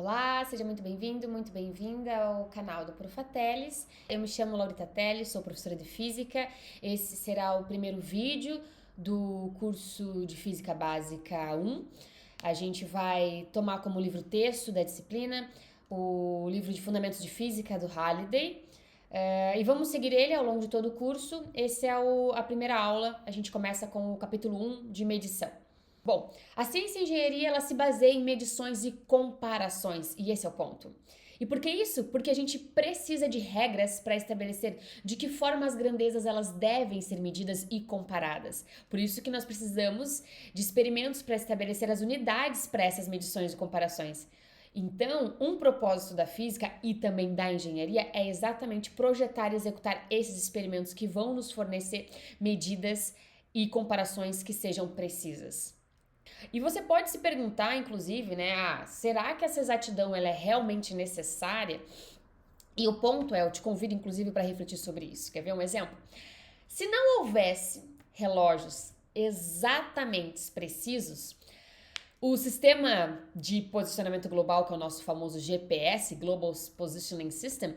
Olá, seja muito bem-vindo, muito bem-vinda ao canal do Profateles. Eu me chamo Laurita Teles, sou professora de Física. Esse será o primeiro vídeo do curso de Física Básica 1. A gente vai tomar como livro-texto da disciplina o livro de Fundamentos de Física do Halliday. E vamos seguir ele ao longo de todo o curso. Essa é a primeira aula, a gente começa com o capítulo 1 de medição. Bom, a ciência e a engenharia ela se baseia em medições e comparações, e esse é o ponto. E por que isso? Porque a gente precisa de regras para estabelecer de que forma as grandezas elas devem ser medidas e comparadas. Por isso que nós precisamos de experimentos para estabelecer as unidades para essas medições e comparações. Então, um propósito da física e também da engenharia é exatamente projetar e executar esses experimentos que vão nos fornecer medidas e comparações que sejam precisas. E você pode se perguntar, inclusive, né, será que essa exatidão ela é realmente necessária? E o ponto é, eu te convido, inclusive, para refletir sobre isso. Quer ver um exemplo? Se não houvesse relógios exatamente precisos, o sistema de posicionamento global, que é o nosso famoso GPS, Global Positioning System,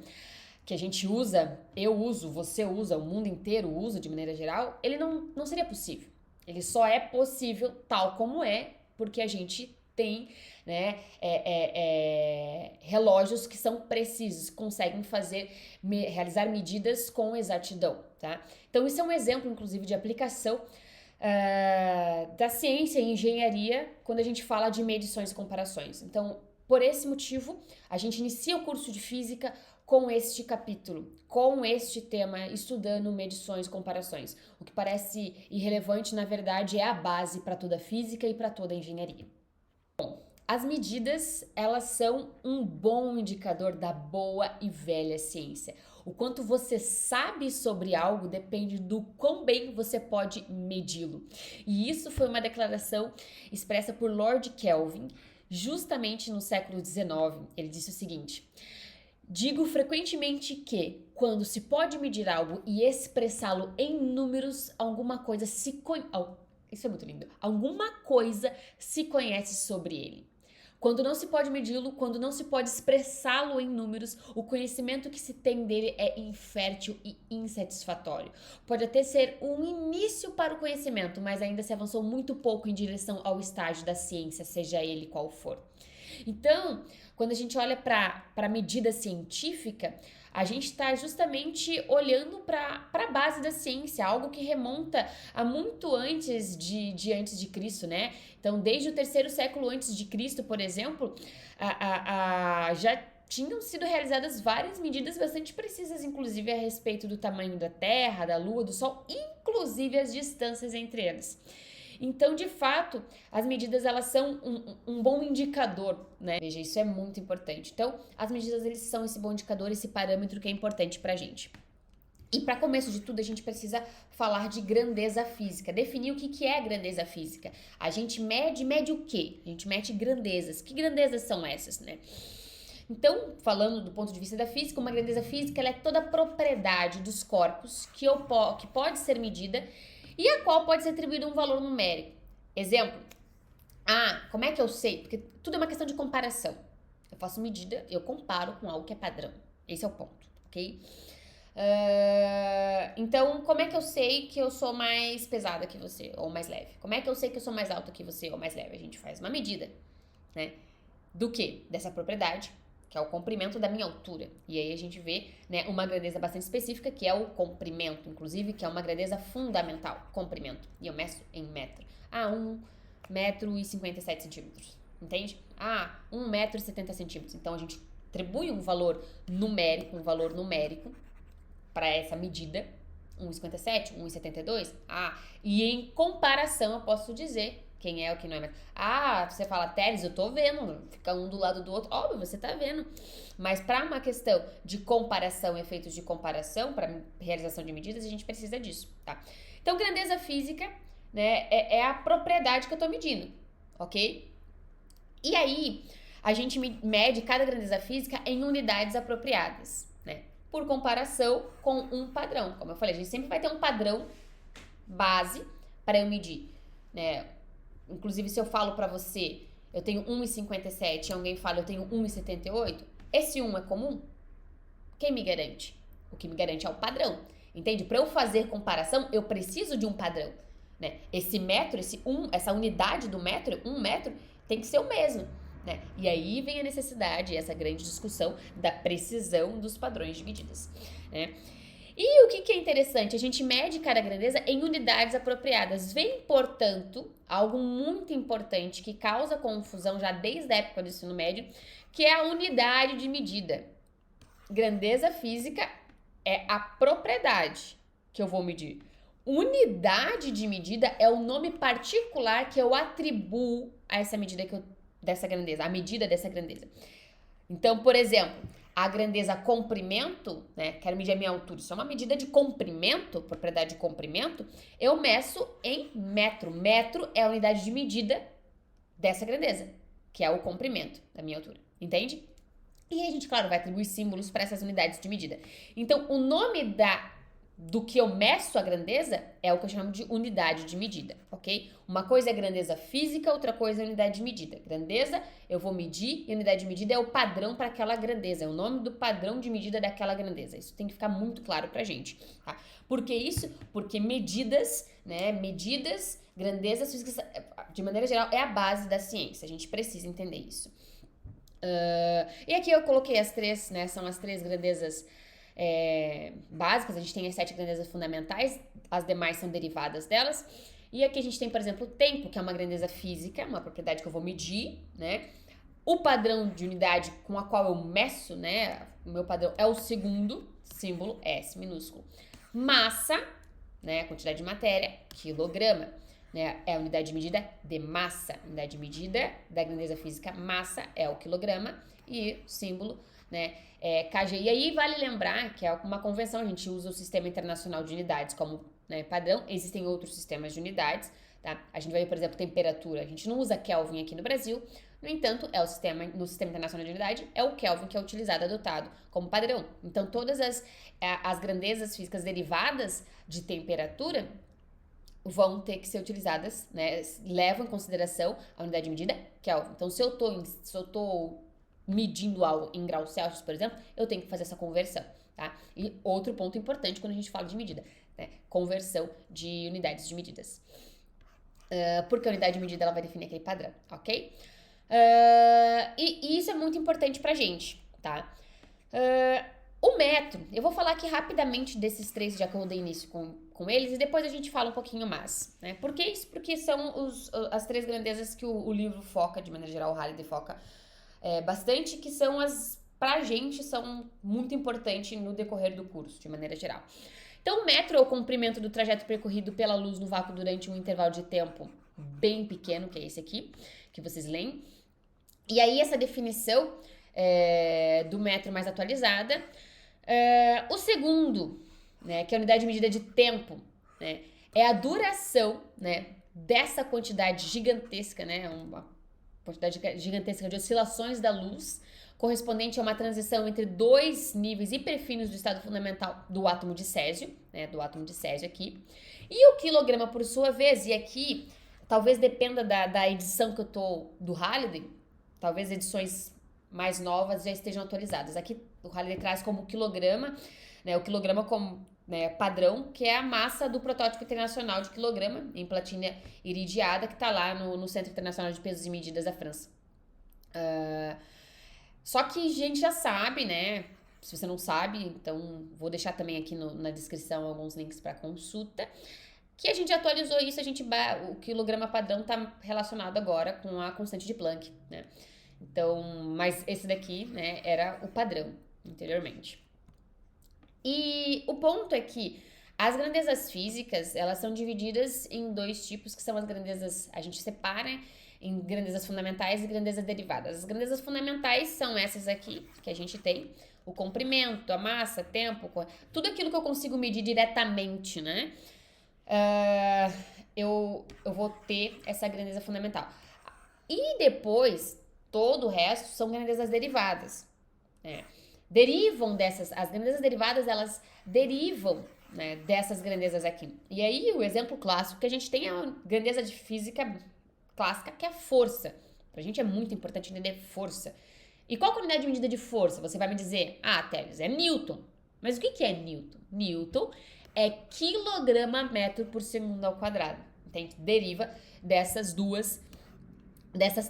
que a gente usa, eu uso, você usa, o mundo inteiro usa de maneira geral, ele não seria possível. Ele só é possível tal como é, porque a gente tem né, relógios que são precisos, conseguem realizar medidas com exatidão, tá? Então isso é um exemplo, inclusive, de aplicação da ciência e engenharia quando a gente fala de medições e comparações. Então, por esse motivo, a gente inicia o curso de física com este capítulo, com este tema, estudando medições e comparações. O que parece irrelevante, na verdade, é a base para toda a física e para toda a engenharia. Bom, as medidas, elas são um bom indicador da boa e velha ciência. O quanto você sabe sobre algo depende do quão bem você pode medi-lo. E isso foi uma declaração expressa por Lord Kelvin, justamente no século XIX. Ele disse o seguinte: digo frequentemente que, quando se pode medir algo e expressá-lo em números, alguma coisa isso é muito lindo. Alguma coisa se conhece sobre ele. Quando não se pode medi-lo, quando não se pode expressá-lo em números, o conhecimento que se tem dele é infértil e insatisfatório. Pode até ser um início para o conhecimento, mas ainda se avançou muito pouco em direção ao estágio da ciência, seja ele qual for. Então, quando a gente olha para a medida científica, a gente está justamente olhando para a base da ciência, algo que remonta a muito antes antes de Cristo, né? Então, desde o terceiro século antes de Cristo, por exemplo, já tinham sido realizadas várias medidas bastante precisas, inclusive a respeito do tamanho da Terra, da Lua, do Sol, inclusive as distâncias entre elas. Então, de fato, as medidas elas são um bom indicador, né? Veja, isso é muito importante. Então, as medidas eles são esse bom indicador, esse parâmetro que é importante pra gente. E para começo de tudo, a gente precisa falar de grandeza física, definir o que é grandeza física. A gente mede o quê? A gente mede grandezas. Que grandezas são essas, né? Então, falando do ponto de vista da física, uma grandeza física ela é toda a propriedade dos corpos que pode ser medida e a qual pode ser atribuído um valor numérico. Exemplo, como é que eu sei? Porque tudo é uma questão de comparação. Eu faço medida, eu comparo com algo que é padrão. Esse é o ponto, ok? Então, como é que eu sei que eu sou mais pesada que você ou mais leve? Como é que eu sei que eu sou mais alta que você ou mais leve? A gente faz uma medida, né? Do quê? Dessa propriedade, que é o comprimento da minha altura. E aí a gente vê, né, uma grandeza bastante específica, que é o comprimento, inclusive, que é uma grandeza fundamental, comprimento. E eu meço em metro. 1 metro e 57 centímetros, entende? 1 metro e 70 centímetros. Então a gente atribui um valor numérico para essa medida, 1,57, 1,72. E em comparação eu posso dizer quem é ou quem não é. Você fala, Teles, eu tô vendo, fica um do lado do outro. Óbvio, você tá vendo. Mas para uma questão de comparação, efeitos de comparação, para realização de medidas, a gente precisa disso, tá? Então, grandeza física, né, é a propriedade que eu tô medindo, ok? E aí, a gente mede cada grandeza física em unidades apropriadas, né? Por comparação com um padrão. Como eu falei, a gente sempre vai ter um padrão base para eu medir, né? Inclusive, se eu falo para você eu tenho 1,57 e alguém fala eu tenho 1,78, esse 1 é comum? Quem me garante? O que me garante é o padrão. Entende? Para eu fazer comparação, eu preciso de um padrão. Né? Esse metro, essa unidade do metro, 1 metro, tem que ser o mesmo. Né? E aí vem a necessidade, essa grande discussão da precisão dos padrões de medidas. Né? E o que é interessante? A gente mede cada grandeza em unidades apropriadas. Vem, portanto, algo muito importante que causa confusão já desde a época do ensino médio, que é a unidade de medida. Grandeza física é a propriedade que eu vou medir. Unidade de medida é o nome particular que eu atribuo a essa medida dessa grandeza, a medida dessa grandeza. Então, por exemplo, a grandeza comprimento, né? Quero medir a minha altura. Isso é uma medida de comprimento, propriedade de comprimento. Eu meço em metro. Metro é a unidade de medida dessa grandeza, que é o comprimento da minha altura. Entende? E aí a gente, claro, vai atribuir símbolos para essas unidades de medida. Então, o nome do que eu meço a grandeza é o que eu chamo de unidade de medida, ok? Uma coisa é grandeza física, outra coisa é unidade de medida. Grandeza eu vou medir e unidade de medida é o padrão para aquela grandeza, é o nome do padrão de medida daquela grandeza. Isso tem que ficar muito claro pra gente, tá? Por que isso? Porque medidas, né? Medidas, grandezas físicas, de maneira geral, é a base da ciência. A gente precisa entender isso. E aqui eu coloquei as três, né? São as três grandezas básicas. A gente tem as 7 grandezas fundamentais, as demais são derivadas delas. E aqui a gente tem, por exemplo, o tempo, que é uma grandeza física, uma propriedade que eu vou medir, né? O padrão de unidade com a qual eu meço, né? O meu padrão é o segundo, símbolo S minúsculo. Massa, né? Quantidade de matéria, quilograma. Né, é a unidade de medida de massa. A unidade de medida da grandeza física, massa, é o quilograma, e o símbolo, né, é kg. E aí vale lembrar que é uma convenção, a gente usa o Sistema Internacional de Unidades como, né, padrão. Existem outros sistemas de unidades, tá? A gente vai ver, por exemplo, temperatura. A gente não usa Kelvin aqui no Brasil, no entanto, no Sistema Internacional de Unidade, é o Kelvin que é utilizado, adotado como padrão. Então, todas as grandezas físicas derivadas de temperatura vão ter que ser utilizadas, né? Levam em consideração a unidade de medida Kelvin. Então, se eu tô medindo algo em graus Celsius, por exemplo, eu tenho que fazer essa conversão, tá? E outro ponto importante quando a gente fala de medida, né? Conversão de unidades de medidas. Porque a unidade de medida ela vai definir aquele padrão, ok? E isso é muito importante pra gente, tá? O metro, eu vou falar aqui rapidamente desses três, já que eu dei início com eles, e depois a gente fala um pouquinho mais, né? Por que isso? Porque são as três grandezas que o livro foca, de maneira geral, o Halliday foca bastante, que são pra gente, são muito importantes no decorrer do curso, de maneira geral. Então, o metro é o comprimento do trajeto percorrido pela luz no vácuo durante um intervalo de tempo bem pequeno, que é esse aqui, que vocês leem. E aí, essa definição do metro mais atualizada. O segundo, né, que é a unidade de medida de tempo, né, é a duração, né, dessa quantidade gigantesca, né, uma quantidade gigantesca de oscilações da luz, correspondente a uma transição entre dois níveis hiperfinos do estado fundamental do átomo de césio, né, do átomo de césio aqui. E o quilograma, por sua vez, e aqui talvez dependa da edição que eu tô do Halliday, talvez edições mais novas já estejam atualizadas. Aqui o Halliday traz como quilograma, né, o quilograma como, né, padrão, que é a massa do protótipo internacional de quilograma em platina iridiada, que está lá no Centro Internacional de Pesos e Medidas da França. Só que a gente já sabe, né? Se você não sabe, então vou deixar também aqui na descrição alguns links para consulta, que a gente atualizou isso, o quilograma padrão está relacionado agora com a constante de Planck, né? Então, mas esse daqui, né, era o padrão anteriormente. E o ponto é que as grandezas físicas, elas são divididas em dois tipos, que são as grandezas, a gente separa em grandezas fundamentais e grandezas derivadas. As grandezas fundamentais são essas aqui, que a gente tem, o comprimento, a massa, tempo, tudo aquilo que eu consigo medir diretamente, né? Eu vou ter essa grandeza fundamental. E depois, todo o resto são grandezas derivadas, né? As grandezas derivadas, elas derivam, né, dessas grandezas aqui. E aí, o exemplo clássico que a gente tem é a grandeza de física clássica, que é a força, Pra gente é muito importante entender força. E qual que é a unidade de medida de força? Você vai me dizer, Teles, é Newton. Mas o que é Newton? Newton é quilograma metro por segundo ao quadrado. Entende? Deriva dessas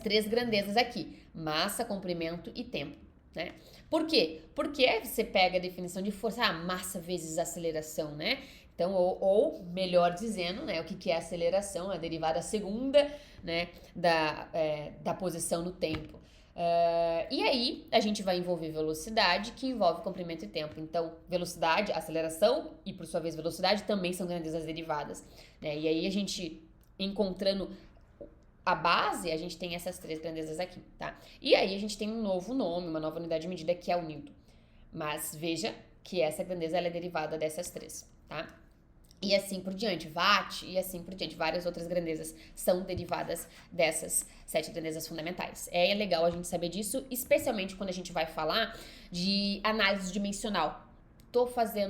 três grandezas aqui: massa, comprimento e tempo, né? Por quê? Porque você pega a definição de força, massa vezes aceleração, né? Então, ou melhor dizendo, né, o que é aceleração, a derivada segunda, né, da posição no tempo. E aí, a gente vai envolver velocidade, que envolve comprimento e tempo. Então, velocidade, aceleração e, por sua vez, velocidade também são grandezas derivadas, né? E aí, a gente encontrando a base, a gente tem essas três grandezas aqui, tá? E aí, a gente tem um novo nome, uma nova unidade de medida, que é o Newton. Mas veja que essa grandeza ela é derivada dessas três, tá? E assim por diante, watt e assim por diante, várias outras grandezas são derivadas dessas 7 grandezas fundamentais. É legal a gente saber disso, especialmente quando a gente vai falar de análise dimensional.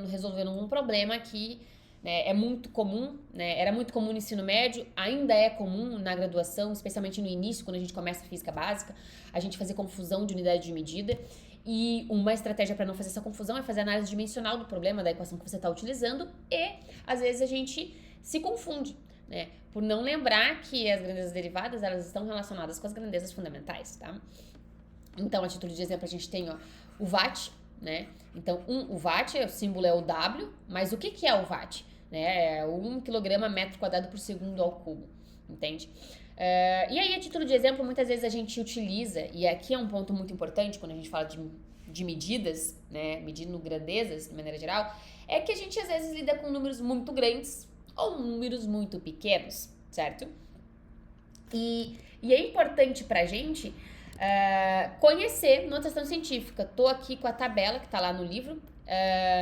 Resolvendo um problema que, né, é muito comum, né, era muito comum no ensino médio, ainda é comum na graduação, especialmente no início, quando a gente começa a física básica, a gente fazer confusão de unidade de medida. E uma estratégia para não fazer essa confusão é fazer análise dimensional do problema, da equação que você está utilizando, e às vezes a gente se confunde, né? Por não lembrar que as grandezas derivadas elas estão relacionadas com as grandezas fundamentais, tá? Então, a título de exemplo, a gente tem o watt, né? Então, o watt, o símbolo é o W, mas o que é o watt? Né? É 1 kg metro quadrado por segundo ao cubo, entende? E aí, a título de exemplo, muitas vezes a gente utiliza, e aqui é um ponto muito importante quando a gente fala de medidas, né, medindo grandezas de maneira geral, é que a gente às vezes lida com números muito grandes ou números muito pequenos, certo? E é importante pra gente conhecer notação científica. Tô aqui com a tabela que tá lá no livro,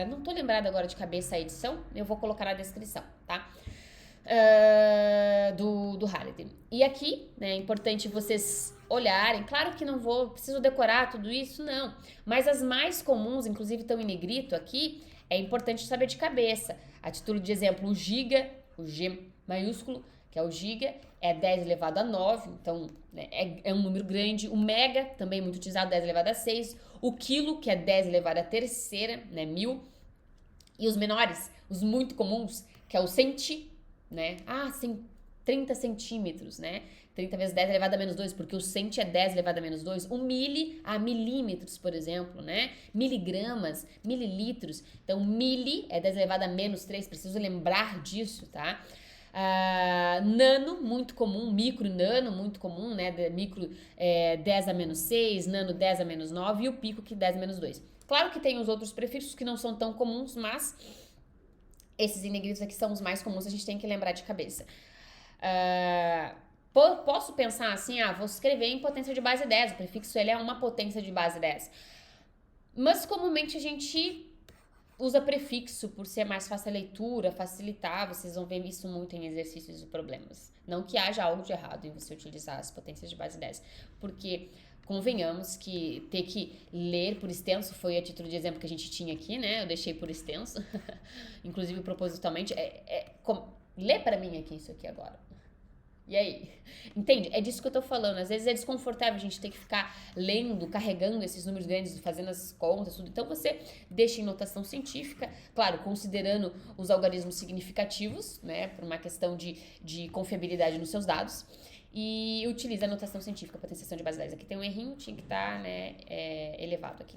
não tô lembrada agora de cabeça a edição, eu vou colocar na descrição, tá? Do Halliday. E aqui, né, é importante vocês olharem. Claro que preciso decorar tudo isso, não. Mas as mais comuns, inclusive estão em negrito aqui, é importante saber de cabeça. A título de exemplo, o giga, o G maiúsculo, que é o giga, é 10 elevado a 9, então, né, é um número grande. O mega, também muito utilizado, 10 elevado a 6. O quilo, que é 10 elevado a terceira, né, 1000. E os menores, os muito comuns, que é o centi, né? 30 centímetros, né? 30 vezes 10 elevado a menos 2, porque o centi é 10 elevado a menos 2. O milímetros, por exemplo, né? Miligramas, mililitros. Então, mili é 10 elevado a menos 3, preciso lembrar disso, tá? Nano, muito comum, micro, nano, muito comum, né? Micro 10 a menos 6, nano 10 a menos 9 e o pico que 10 a menos 2. Claro que tem os outros prefixos que não são tão comuns, mas esses em negritos aqui são os mais comuns, a gente tem que lembrar de cabeça. Posso pensar assim, vou escrever em potência de base 10, o prefixo ele é uma potência de base 10. Mas comumente a gente usa prefixo por ser mais fácil a leitura, facilitar, vocês vão ver isso muito em exercícios e problemas. Não que haja algo de errado em você utilizar as potências de base 10, porque convenhamos que ter que ler por extenso foi a título de exemplo que a gente tinha aqui, né? Eu deixei por extenso, inclusive propositalmente. Lê pra mim aqui isso aqui agora. E aí? Entende? É disso que eu tô falando. Às vezes é desconfortável a gente ter que ficar lendo, carregando esses números grandes, fazendo as contas, tudo. Então você deixa em notação científica, claro, considerando os algarismos significativos, né? Por uma questão de confiabilidade nos seus dados. E utiliza a notação científica, potenciação de base 10. Aqui tem um errinho, tinha que estar, né, elevado aqui.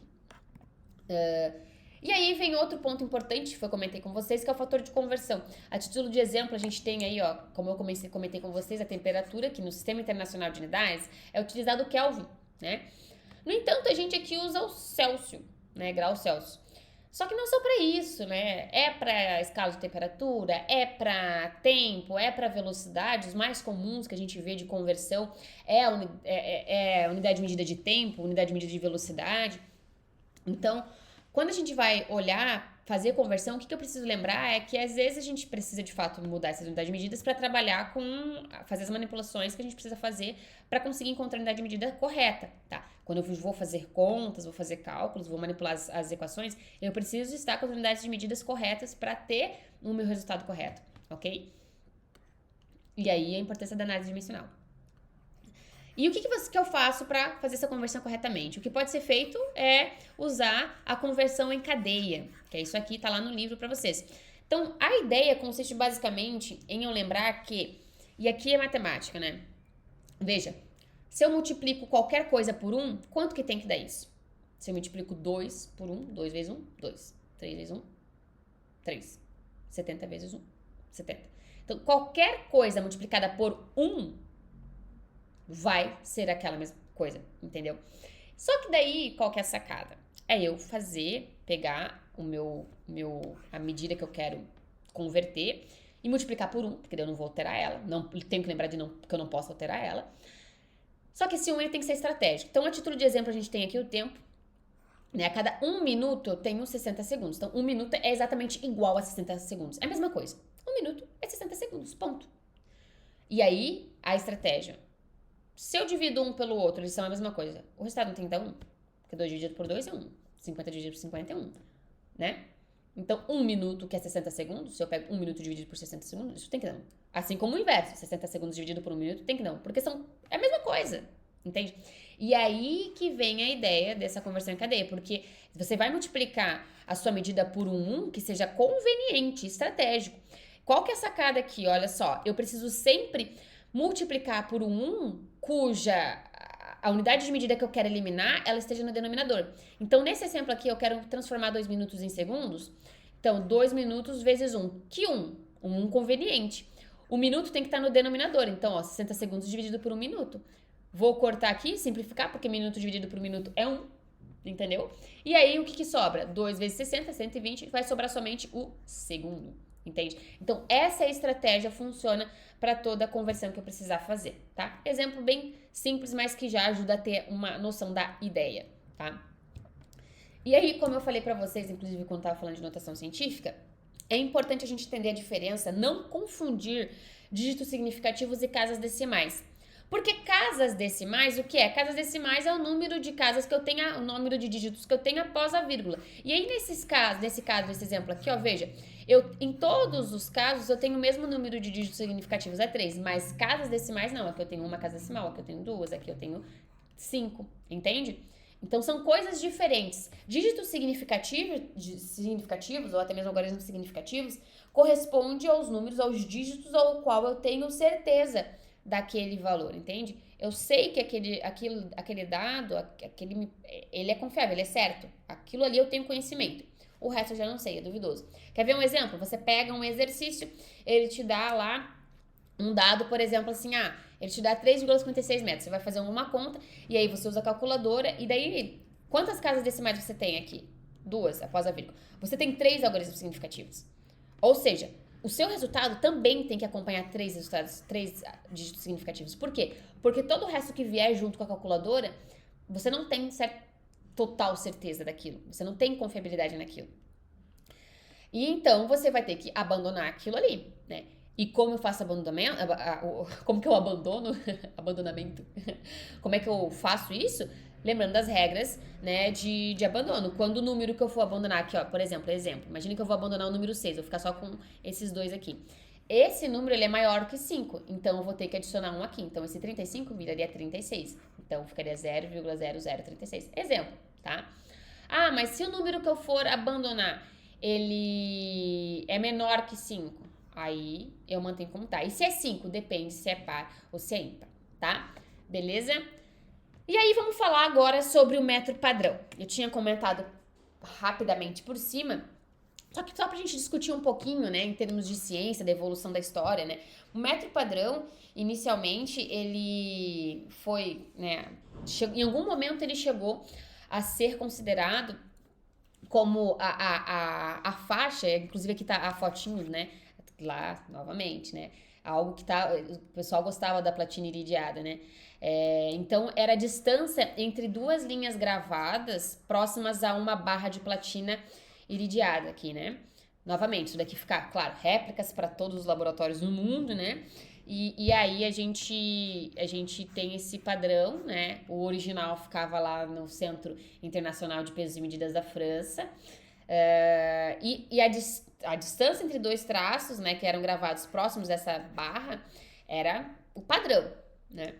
E aí vem outro ponto importante que eu comentei com vocês, que é o fator de conversão. A título de exemplo, a gente tem aí, como eu comentei com vocês, a temperatura, que no Sistema Internacional de Unidades é utilizado o Kelvin, né? No entanto, a gente aqui usa o Celsius, né, grau Celsius. Só que não só para isso, né? É para escala de temperatura, é para tempo, é para velocidade. Os mais comuns que a gente vê de conversão é a unidade de medida de tempo, unidade de medida de velocidade. Então, quando a gente vai olhar, fazer conversão, o que eu preciso lembrar é que às vezes a gente precisa de fato mudar essas unidades de medidas para trabalhar fazer as manipulações que a gente precisa fazer para conseguir encontrar a unidade de medida correta, tá? Quando eu vou fazer contas, vou fazer cálculos, vou manipular as equações, eu preciso estar com as unidades de medidas corretas para ter o meu resultado correto, ok? E aí a importância da análise dimensional. E o que eu faço para fazer essa conversão corretamente? O que pode ser feito é usar a conversão em cadeia, que é isso aqui, tá lá no livro para vocês. Então, a ideia consiste basicamente em eu lembrar que, e aqui é matemática, né? Veja, se eu multiplico qualquer coisa por 1, quanto que tem que dar isso? Se eu multiplico 2 por 1, 2 vezes 1, 2. 3 vezes 1, 3. 70 vezes 1, 70. Então, qualquer coisa multiplicada por 1 vai ser aquela mesma coisa, entendeu? Só que daí, qual que é a sacada? É eu pegar a medida que eu quero converter e multiplicar por 1, porque daí eu não vou alterar ela. Não, tenho que lembrar que eu não posso alterar ela. Só que esse 1 ele tem que ser estratégico. Então, a título de exemplo, a gente tem aqui o tempo. Né? A cada 1 minuto eu tenho 60 segundos. Então, 1 minuto é exatamente igual a 60 segundos. É a mesma coisa. 1 minuto é 60 segundos, ponto. E aí, a estratégia. Se eu divido um pelo outro, eles são a mesma coisa. O resultado não tem que dar 1. Porque 2 dividido por 2 é 1. 50 dividido por 50 é 1. Né? Então, 1 minuto, que é 60 segundos, se eu pego 1 minuto dividido por 60 segundos, isso tem que dar 1. Assim como o inverso, 60 segundos dividido por 1 minuto tem que dar 1. Porque é a mesma coisa, entende? E aí que vem a ideia dessa conversão em cadeia, porque você vai multiplicar a sua medida por um que seja conveniente, estratégico. Qual que é a sacada aqui? Olha só, eu preciso sempre multiplicar por um cuja a unidade de medida que eu quero eliminar, ela esteja no denominador. Então, nesse exemplo aqui, eu quero transformar 2 minutos em segundos. Então, 2 minutos vezes 1. Que 1? Um conveniente. O minuto tem que estar no denominador. Então, ó, 60 segundos dividido por 1 minuto. Vou cortar aqui, simplificar, porque minuto dividido por minuto é 1. Entendeu? E aí, o que sobra? 2 vezes 60, 120. Vai sobrar somente o segundo. Entende? Então, essa estratégia funciona para toda a conversão que eu precisar fazer, tá? Exemplo bem simples, mas que já ajuda a ter uma noção da ideia, tá? E aí, como eu falei para vocês, inclusive quando estava falando de notação científica, é importante a gente entender a diferença, não confundir dígitos significativos e casas decimais. Porque casas decimais, o que é? Casas decimais é o número de casas que eu tenho, o número de dígitos que eu tenho após a vírgula. E aí, nesse caso, nesse exemplo aqui, ó, veja, em todos os casos, eu tenho o mesmo número de dígitos significativos, é 3, mas casas decimais não, aqui eu tenho uma casa decimal, aqui eu tenho 2, aqui eu tenho 5, entende? Então, são coisas diferentes. Dígitos significativos, ou até mesmo algarismos significativos, corresponde aos números, aos dígitos ao qual eu tenho certeza daquele valor, entende? Eu sei que aquele dado, ele é confiável, ele é certo. Aquilo ali eu tenho conhecimento. O resto eu já não sei, é duvidoso. Quer ver um exemplo? Você pega um exercício, ele te dá lá um dado, por exemplo, assim, ele te dá 3,56 metros. Você vai fazer uma conta e aí você usa a calculadora e daí, quantas casas decimais você tem aqui? 2, após a vírgula. Você tem 3 algarismos significativos. Ou seja, o seu resultado também tem que acompanhar 3 dígitos significativos. Por quê? Porque todo o resto que vier junto com a calculadora, você não tem total certeza daquilo. Você não tem confiabilidade naquilo. E então, você vai ter que abandonar aquilo ali, né? E como eu faço abandonamento? Como que eu abandono? Abandonamento. Como é que eu faço isso? Lembrando das regras, né, de abandono. Quando o número que eu for abandonar aqui, ó, por exemplo, imagine que eu vou abandonar o número 6, vou ficar só com esses dois aqui. Esse número, ele é maior que 5, então eu vou ter que adicionar 1 aqui. Então, esse 35 viraria 36. Então, ficaria 0,0036. Exemplo, tá? Mas se o número que eu for abandonar, ele é menor que 5, aí eu mantenho como tá. E se é 5, depende se é par ou se é ímpar, tá? Beleza? E aí vamos falar agora sobre o método padrão. Eu tinha comentado rapidamente por cima, só que só pra gente discutir um pouquinho, né, em termos de ciência, da evolução da história, né? O método padrão, inicialmente, ele foi, né, em algum momento ele chegou a ser considerado como a faixa, inclusive aqui tá a fotinho, né, lá, novamente, né, algo que o pessoal gostava da platina iridiada, né, então era a distância entre duas linhas gravadas próximas a uma barra de platina iridiada aqui, né, novamente, isso daqui fica, claro, réplicas para todos os laboratórios do mundo, né, e aí a gente tem esse padrão, né? O original ficava lá no Centro Internacional de Pesos e Medidas da França. E a distância entre dois traços, né, que eram gravados próximos dessa barra, era o padrão, né?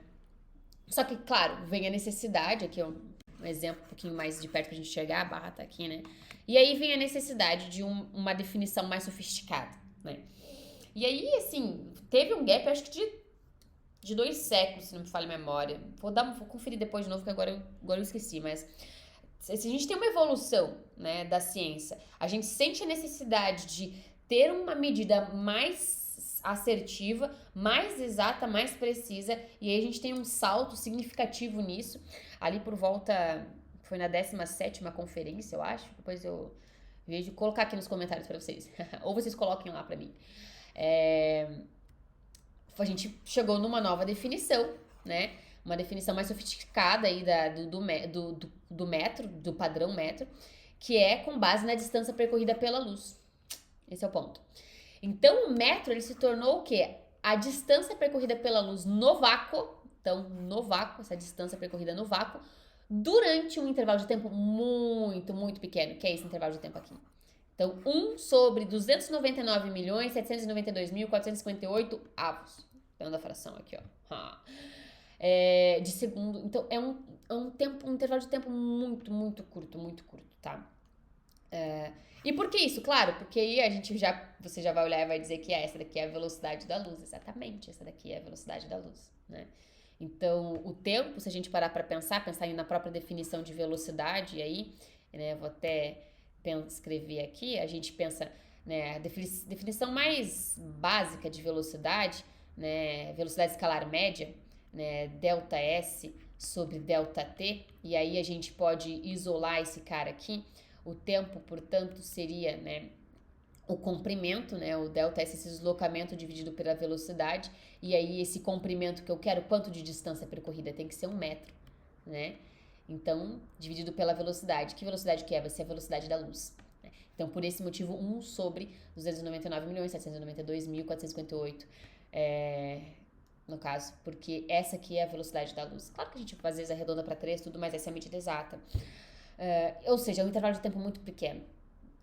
Só que, claro, vem a necessidade, aqui é um exemplo um pouquinho mais de perto pra gente enxergar, a barra tá aqui, né? E aí vem a necessidade de uma definição mais sofisticada, né? E aí, assim, teve um gap, acho que de 2 séculos, se não me falha a memória. Vou conferir depois de novo, que agora eu esqueci, mas se a gente tem uma evolução, né, da ciência, a gente sente a necessidade de ter uma medida mais assertiva, mais exata, mais precisa, e aí a gente tem um salto significativo nisso, ali por volta, foi na 17ª conferência, eu acho, depois eu vejo, colocar aqui nos comentários pra vocês, ou vocês coloquem lá pra mim. A gente chegou numa nova definição, né? Uma definição mais sofisticada aí do metro, do padrão metro, que é com base na distância percorrida pela luz. Esse é o ponto. Então, o metro, ele se tornou o quê? A distância percorrida pela luz no vácuo, então, no vácuo, essa distância percorrida no vácuo, durante um intervalo de tempo muito, muito pequeno, que é esse intervalo de tempo aqui. Então, 1 sobre 299.792.458 avos. Dando a fração aqui, ó. De segundo. Então, é um intervalo de tempo muito, muito curto, tá? E por que isso? Claro, porque aí você já vai olhar e vai dizer que essa daqui é a velocidade da luz. Exatamente, essa daqui é a velocidade da luz, né? Então, o tempo, se a gente parar para pensar aí na própria definição de velocidade aí, né? Vou até escrever aqui, a gente pensa, né, a definição mais básica de velocidade, né, velocidade escalar média, né, delta S sobre delta T, e aí a gente pode isolar esse cara aqui. O tempo, portanto, seria, né, o comprimento, né, o delta S, esse deslocamento dividido pela velocidade, e aí esse comprimento que eu quero, quanto de distância percorrida? Tem que ser 1 metro, né? Então, dividido pela velocidade. Que velocidade que é? Vai ser a velocidade da luz. Né? Então, por esse motivo, 1 sobre 299.792.458, no caso, porque essa aqui é a velocidade da luz. Claro que a gente às vezes arredonda para 3, tudo, mas essa é a medida exata. Ou seja, é um intervalo de tempo muito pequeno.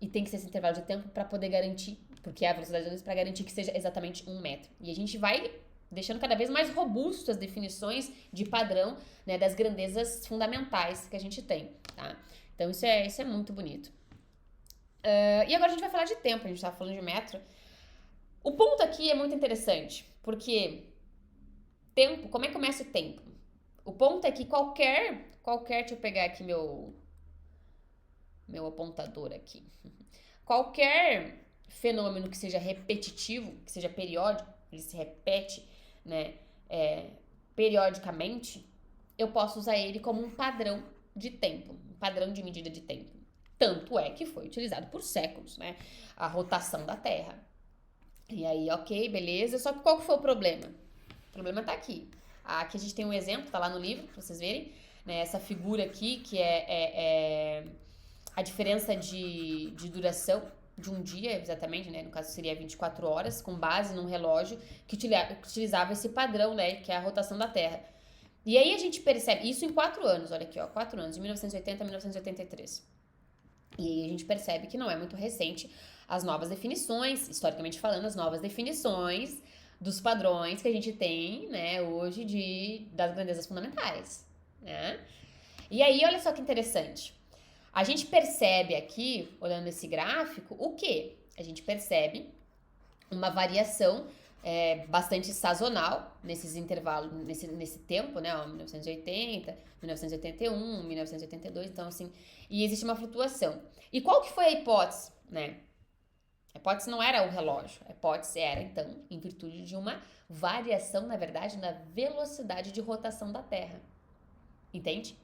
E tem que ser esse intervalo de tempo para poder garantir, porque é a velocidade da luz, para garantir que seja exatamente 1 metro. E a gente vai deixando cada vez mais robusto as definições de padrão, né, das grandezas fundamentais que a gente tem, tá? Então, isso é muito bonito. E agora a gente vai falar de tempo, a gente estava falando de metro. O ponto aqui é muito interessante, porque tempo, como é que começa o tempo? O ponto é que qualquer, deixa eu pegar aqui meu apontador aqui. Qualquer fenômeno que seja repetitivo, que seja periódico, ele se repete, né, periodicamente, eu posso usar ele como um padrão de tempo, um padrão de medida de tempo. Tanto é que foi utilizado por séculos, né, a rotação da Terra. E aí, ok, beleza, só que qual que foi o problema? O problema tá aqui. Aqui a gente tem um exemplo, tá lá no livro, pra vocês verem, né, essa figura aqui, que é a diferença de duração de um dia, exatamente, né? No caso seria 24 horas, com base num relógio que utilizava esse padrão, né? Que é a rotação da Terra. E aí a gente percebe, isso em 4 anos, olha aqui, ó, 4 anos, de 1980 a 1983. E aí a gente percebe que não é muito recente as novas definições, historicamente falando, as novas definições dos padrões que a gente tem, né, hoje das grandezas fundamentais, né? E aí, olha só que interessante. A gente percebe aqui, olhando esse gráfico, o quê? A gente percebe uma variação bastante sazonal nesses intervalos, nesse tempo, né? 1980, 1981, 1982, então assim, e existe uma flutuação. E qual que foi a hipótese, né? A hipótese não era o relógio, a hipótese era, então, em virtude de uma variação, na verdade, na velocidade de rotação da Terra. Entende?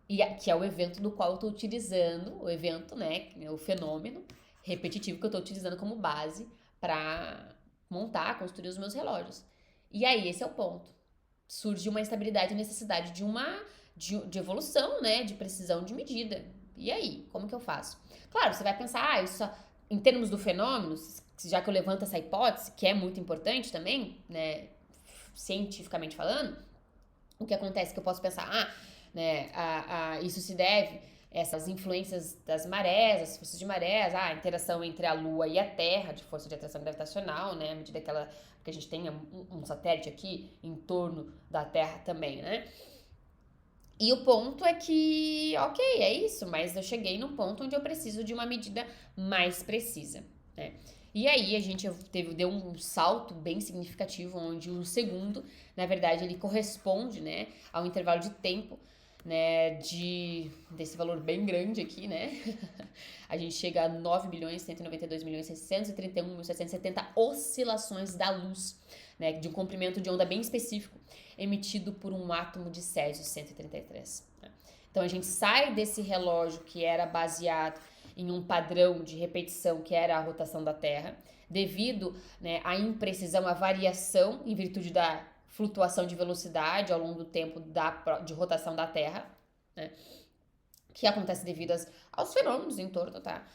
E que é o evento do qual eu estou utilizando, o evento, né, o fenômeno repetitivo que eu estou utilizando como base para montar, construir os meus relógios. E aí, esse é o ponto. Surge uma instabilidade e necessidade de evolução, né, de precisão de medida. E aí, como que eu faço? Claro, você vai pensar, isso em termos do fenômeno, já que eu levanto essa hipótese, que é muito importante também, né, cientificamente falando, o que acontece é que eu posso pensar, né, isso se deve essas influências das marés, as forças de marés, a interação entre a Lua e a Terra, de força de atração gravitacional, né? À medida que a gente tem um satélite aqui em torno da Terra também, né? E o ponto é que, ok, é isso, mas eu cheguei num ponto onde eu preciso de uma medida mais precisa, né? E aí a gente deu um salto bem significativo, onde um segundo, na verdade, ele corresponde, né, ao intervalo de tempo, né, desse valor bem grande aqui, né? A gente chega a 9.192.631.770 oscilações da luz, né, de um comprimento de onda bem específico, emitido por um átomo de Césio 133. Né? Então a gente sai desse relógio que era baseado em um padrão de repetição que era a rotação da Terra, devido, né, à imprecisão, à variação em virtude da flutuação de velocidade ao longo do tempo de rotação da Terra, né, que acontece devido aos fenômenos em torno, tá?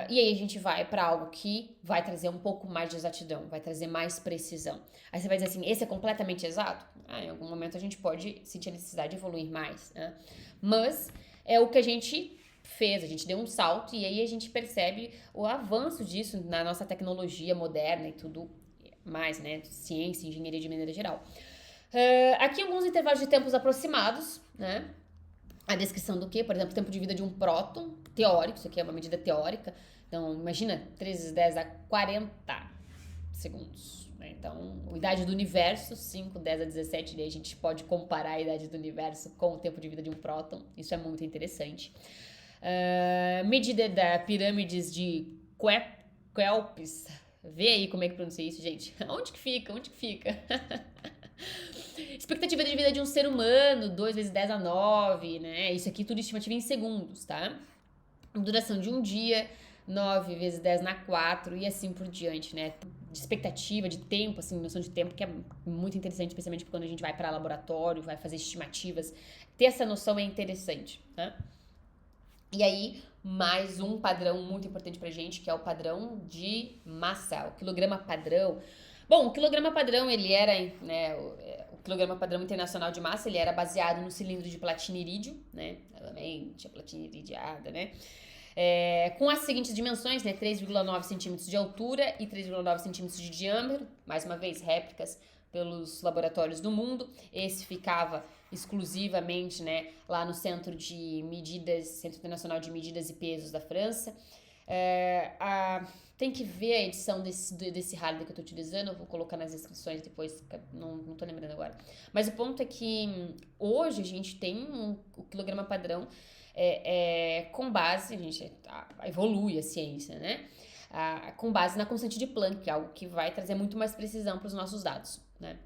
E aí a gente vai para algo que vai trazer um pouco mais de exatidão, vai trazer mais precisão. Aí você vai dizer assim, esse é completamente exato? Em algum momento a gente pode sentir a necessidade de evoluir mais, né? Mas é o que a gente fez, a gente deu um salto e aí a gente percebe o avanço disso na nossa tecnologia moderna e tudo mais, né? Ciência, engenharia de maneira geral. Aqui alguns intervalos de tempos aproximados, né? A descrição do que, por exemplo, o tempo de vida de um próton teórico, isso aqui é uma medida teórica. Então, imagina, 3 vezes 10 a 40 segundos. Né? Então, a idade do universo, 5, 10 a 17, daí a gente pode comparar a idade do universo com o tempo de vida de um próton. Isso é muito interessante. Medida da pirâmides de Kelps. Vê aí como é que pronuncia isso, gente. Onde que fica? Expectativa de vida de um ser humano, 2 vezes 10 a 9, né? Isso aqui tudo estimativa em segundos, tá? Duração de um dia, 9 vezes 10 na 4 e assim por diante, né? De expectativa, de tempo, assim, noção de tempo que é muito interessante, especialmente quando a gente vai para laboratório, vai fazer estimativas. Ter essa noção é interessante, tá? E aí, mais um padrão muito importante pra gente, que é o padrão de massa, o quilograma padrão. Bom, o quilograma padrão, ele era, né, o quilograma padrão internacional de massa, ele era baseado no cilindro de platina irídio, né, novamente a platina iridiada, né, com as seguintes dimensões, né, 3,9 centímetros de altura e 3,9 centímetros de diâmetro, mais uma vez, réplicas pelos laboratórios do mundo. Esse ficava exclusivamente, né, lá no Centro Internacional de Medidas e Pesos da França. Tem que ver a edição desse hardware que eu tô utilizando, eu vou colocar nas descrições depois, não tô lembrando agora. Mas o ponto é que hoje a gente tem o quilograma padrão com base, a gente evolui a ciência, né? Com base na constante de Planck, que é algo que vai trazer muito mais precisão para os nossos dados, né?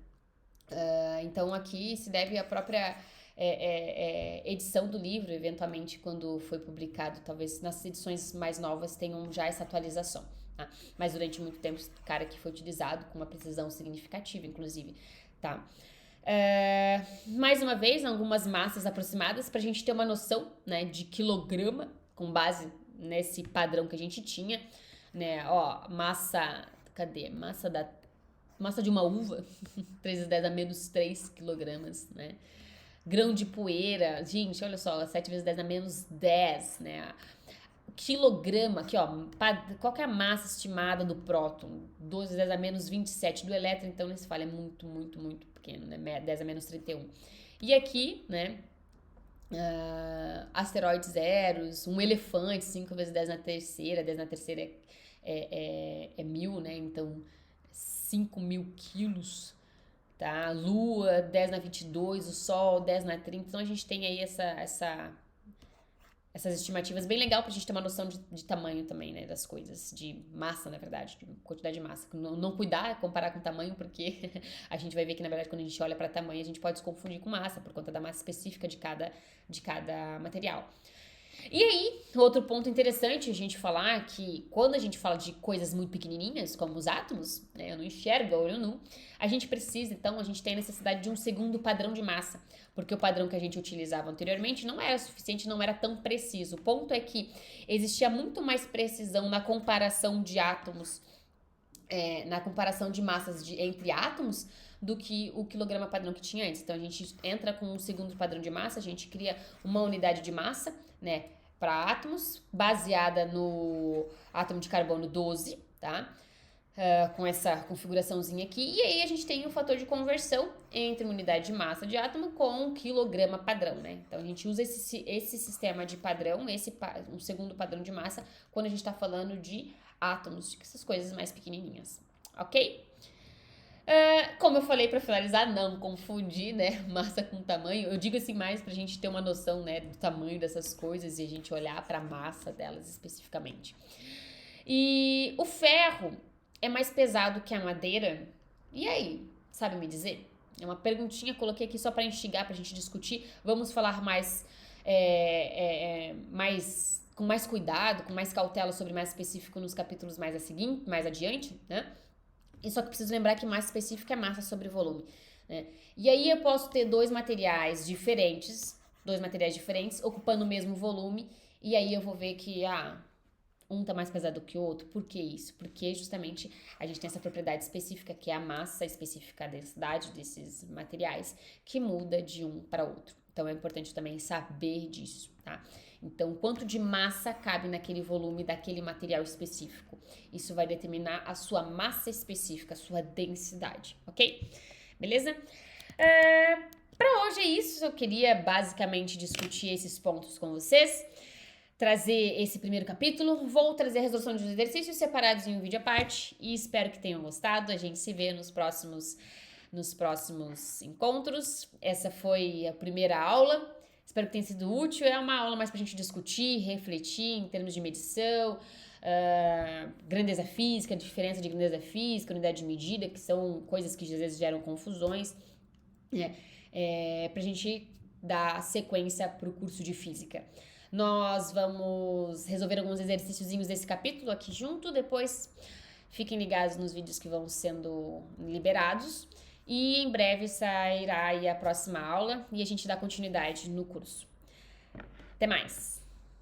Então aqui se deve à própria edição do livro, eventualmente quando foi publicado, talvez nas edições mais novas tenham já essa atualização, tá? Mas durante muito tempo esse cara aqui foi utilizado com uma precisão significativa, inclusive, tá? Mais uma vez, algumas massas aproximadas para a gente ter uma noção, né, de quilograma com base nesse padrão que a gente tinha, né? Ó, cadê? Massa de uma uva, 3 vezes 10 a menos 3 quilogramas, né? Grão de poeira, gente, olha só, 7 vezes 10 a menos 10, né? Quilograma, aqui ó, qual que é a massa estimada do próton? 12 vezes 10 a menos 27, do elétron, então nesse fala é muito, muito, muito pequeno, né? 10 a menos 31. E aqui, né, asteroides zeros, um elefante, 5 vezes 10 na terceira, 10 na terceira é 1000, né? Então 5.000 quilos, tá? Lua, 10 na 22, o Sol, 10 na 30. Então a gente tem aí essas estimativas bem legal pra gente ter uma noção de tamanho também, né? Das coisas, de massa, na verdade, de quantidade de massa. Não comparar com tamanho, porque a gente vai ver que, na verdade, quando a gente olha pra tamanho, a gente pode se confundir com massa, por conta da massa específica de cada material. E aí, outro ponto interessante a gente falar que quando a gente fala de coisas muito pequenininhas, como os átomos, né, eu não enxergo a olho nu, a gente tem a necessidade de um segundo padrão de massa, porque o padrão que a gente utilizava anteriormente não era suficiente, não era tão preciso. O ponto é que existia muito mais precisão na comparação de átomos, na comparação de massas entre átomos, do que o quilograma padrão que tinha antes. Então a gente entra com um segundo padrão de massa, a gente cria uma unidade de massa, né, para átomos, baseada no átomo de carbono 12, tá? Com essa configuraçãozinha aqui. E aí a gente tem o fator de conversão entre uma unidade de massa de átomo com um quilograma padrão, né? Então a gente usa esse sistema de padrão, um segundo padrão de massa, quando a gente está falando de átomos, essas coisas mais pequenininhas, ok? Como eu falei para finalizar, não confundir, né, massa com tamanho. Eu digo assim mais pra gente ter uma noção, né, do tamanho dessas coisas e a gente olhar para a massa delas especificamente. E o ferro é mais pesado que a madeira? E aí, sabe me dizer? É uma perguntinha, coloquei aqui só para instigar, pra gente discutir. Vamos falar mais, com mais cuidado, com mais cautela sobre mais específico nos capítulos mais adiante, né? E só que preciso lembrar que mais específico é massa sobre volume, né? E aí eu posso ter dois materiais diferentes ocupando o mesmo volume, e aí eu vou ver que, um tá mais pesado que o outro. Por que isso? Porque justamente a gente tem essa propriedade específica, que é a massa específica, a densidade desses materiais, que muda de um para outro. Então é importante também saber disso, tá? Então, quanto de massa cabe naquele volume daquele material específico? Isso vai determinar a sua massa específica, a sua densidade, ok? Beleza? Para hoje é isso. Eu queria basicamente discutir esses pontos com vocês, trazer esse primeiro capítulo. Vou trazer a resolução de exercícios separados em um vídeo à parte e espero que tenham gostado. A gente se vê nos próximos encontros. Essa foi a primeira aula. Espero que tenha sido útil. É uma aula mais pra gente discutir, refletir em termos de medição, grandeza física, diferença de grandeza física, unidade de medida, que são coisas que às vezes geram confusões, pra gente dar sequência pro curso de física. Nós vamos resolver alguns exercíciozinhos desse capítulo aqui junto, depois fiquem ligados nos vídeos que vão sendo liberados. E em breve sairá aí a próxima aula e a gente dá continuidade no curso. Até mais!